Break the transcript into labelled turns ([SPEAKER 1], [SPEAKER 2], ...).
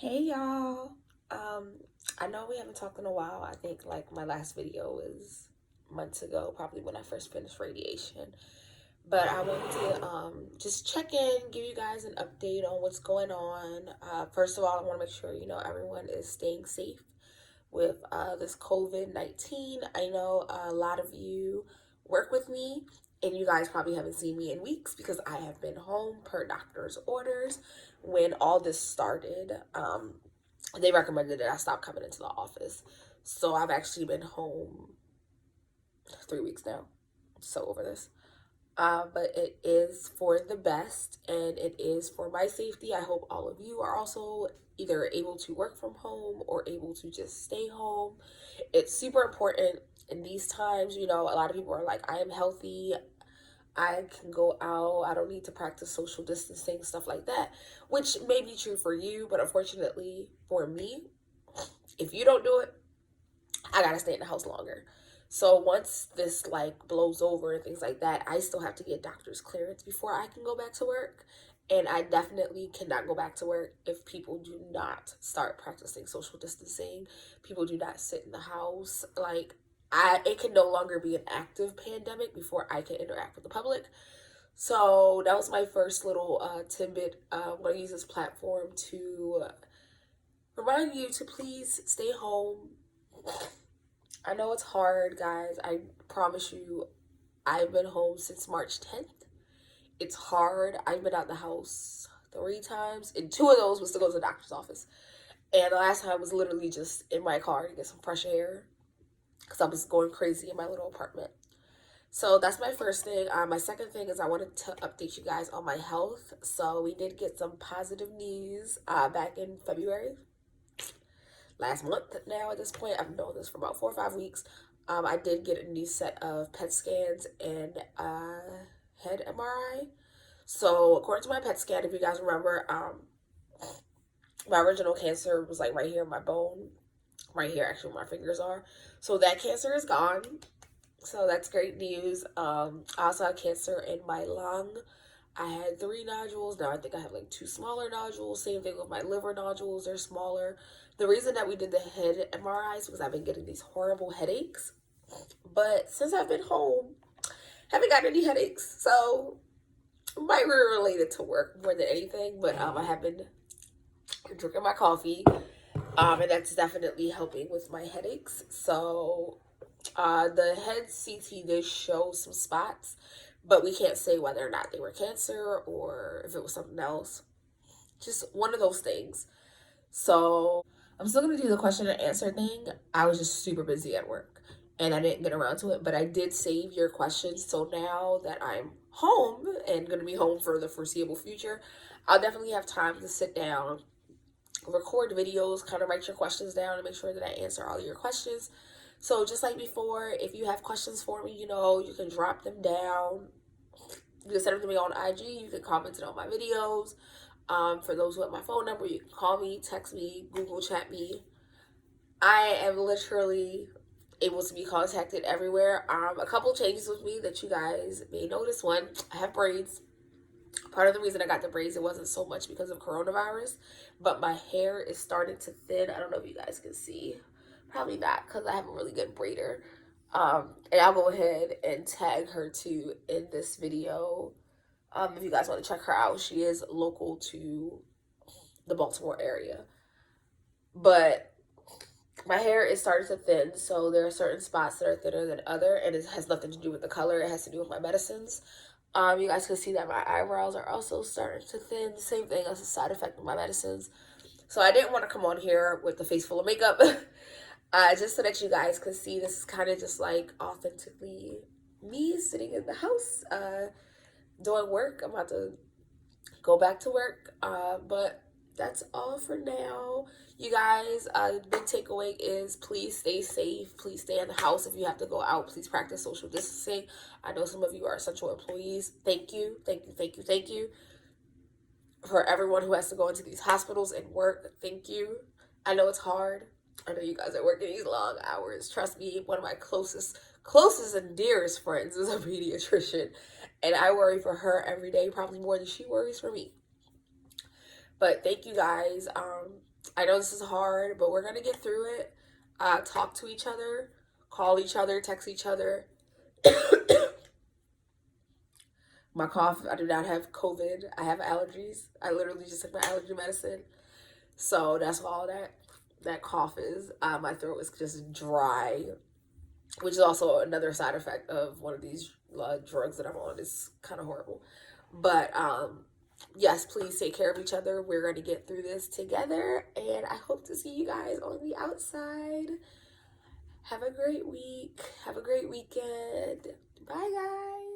[SPEAKER 1] Hey y'all. Um, I know we haven't talked in a while. I think like my last video was months ago, probably when I first finished radiation. But I wanted to just check in, give you guys an update on what's going on. First of all, I want to make sure everyone is staying safe with this COVID-19. I know a lot of you work with me, and you guys probably haven't seen me in weeks because I have been home per doctor's orders when all this started. They recommended that I stop coming into the office. So I've actually been home 3 weeks now. So over this. But it is for the best and it is for my safety. I hope all of you are also either able to work from home or able to just stay home. It's super important in these times. A lot of people are like, I am healthy. I can go out. I don't need to practice social distancing, stuff like that, which may be true for you. But unfortunately for me, if you don't do it, I gotta stay in the house longer. So once this like blows over and things like that, I still have to get doctor's clearance before I can go back to work. And I definitely cannot go back to work if people do not start practicing social distancing. People do not sit in the house. Like it can no longer be an active pandemic before I can interact with the public. So that was my first little tidbit. I'm gonna use this platform to remind you to please stay home. I know it's hard, guys. I promise you, I've been home since March 10th. It's hard. I've been out the house 3 times, and 2 of those was to go to the doctor's office. And the last time was literally just in my car to get some fresh air because I was going crazy in my little apartment. So that's my first thing. My second thing is I wanted to update you guys on my health. So we did get some positive news back in February, last month now at this point. I've known this for about 4 or 5 weeks. I did get a new set of PET scans and head MRI. So according to my PET scan, if you guys remember, my original cancer was like right here in my bone, right here actually where my fingers are. So that cancer is gone. So that's great news. I also had cancer in my lung. I had 3 nodules. Now I think I have like 2 smaller nodules. Same thing with my liver nodules. They're smaller. The reason that we did the head MRIs was I've been getting these horrible headaches. But since I've been home, haven't gotten any headaches. So might be related to work more than anything. But I have been drinking my coffee. And that's definitely helping with my headaches. So the head CT did show some spots, but we can't say whether or not they were cancer or if it was something else. Just one of those things. So I'm still gonna do the question and answer thing. I was just super busy at work and I didn't get around to it, but I did save your questions. So now that I'm home and gonna be home for the foreseeable future, I'll definitely have time to sit down, record videos, kind of write your questions down and make sure that I answer all your questions. So just like before, if you have questions for me, you can drop them down. You can send them to me on IG. You can comment it on my videos. For those who have my phone number, you can call me, text me, Google chat me. I am literally able to be contacted everywhere. A couple changes with me that you guys may notice. One, I have braids. Part of the reason I got the braids, it wasn't so much because of coronavirus, but my hair is starting to thin. I don't know if you guys can see. Probably not because I have a really good braider. And I'll go ahead and tag her too in this video. If you guys want to check her out, she is local to the Baltimore area. But my hair is starting to thin, so there are certain spots that are thinner than other, and it has nothing to do with the color. It has to do with my medicines. You guys can see that my eyebrows are also starting to thin. The same thing as a side effect of my medicines. So I didn't want to come on here with the face full of makeup. Just so that you guys could see, this is kind of just like authentically me sitting in the house doing work. I'm about to go back to work, but that's all for now. You guys, the big takeaway is please stay safe. Please stay in the house. If you have to go out, please practice social distancing. I know some of you are essential employees. Thank you, thank you, thank you, thank you. For everyone who has to go into these hospitals and work, thank you. I know it's hard. I know you guys are working these long hours. Trust me, one of my closest and dearest friends is a pediatrician, and I worry for her every day, probably more than she worries for me. But thank you guys. I know this is hard, but we're gonna get through it. Talk to each other, call each other, text each other. My cough, I do not have COVID. I have allergies. I literally just took my allergy medicine. So that's all that cough is. My throat is just dry, which is also another side effect of one of these drugs that I'm on. It's kind of horrible. But yes, please take care of each other. We're going to get through this together. And I hope to see you guys on the outside. Have a great week. Have a great weekend. Bye, guys.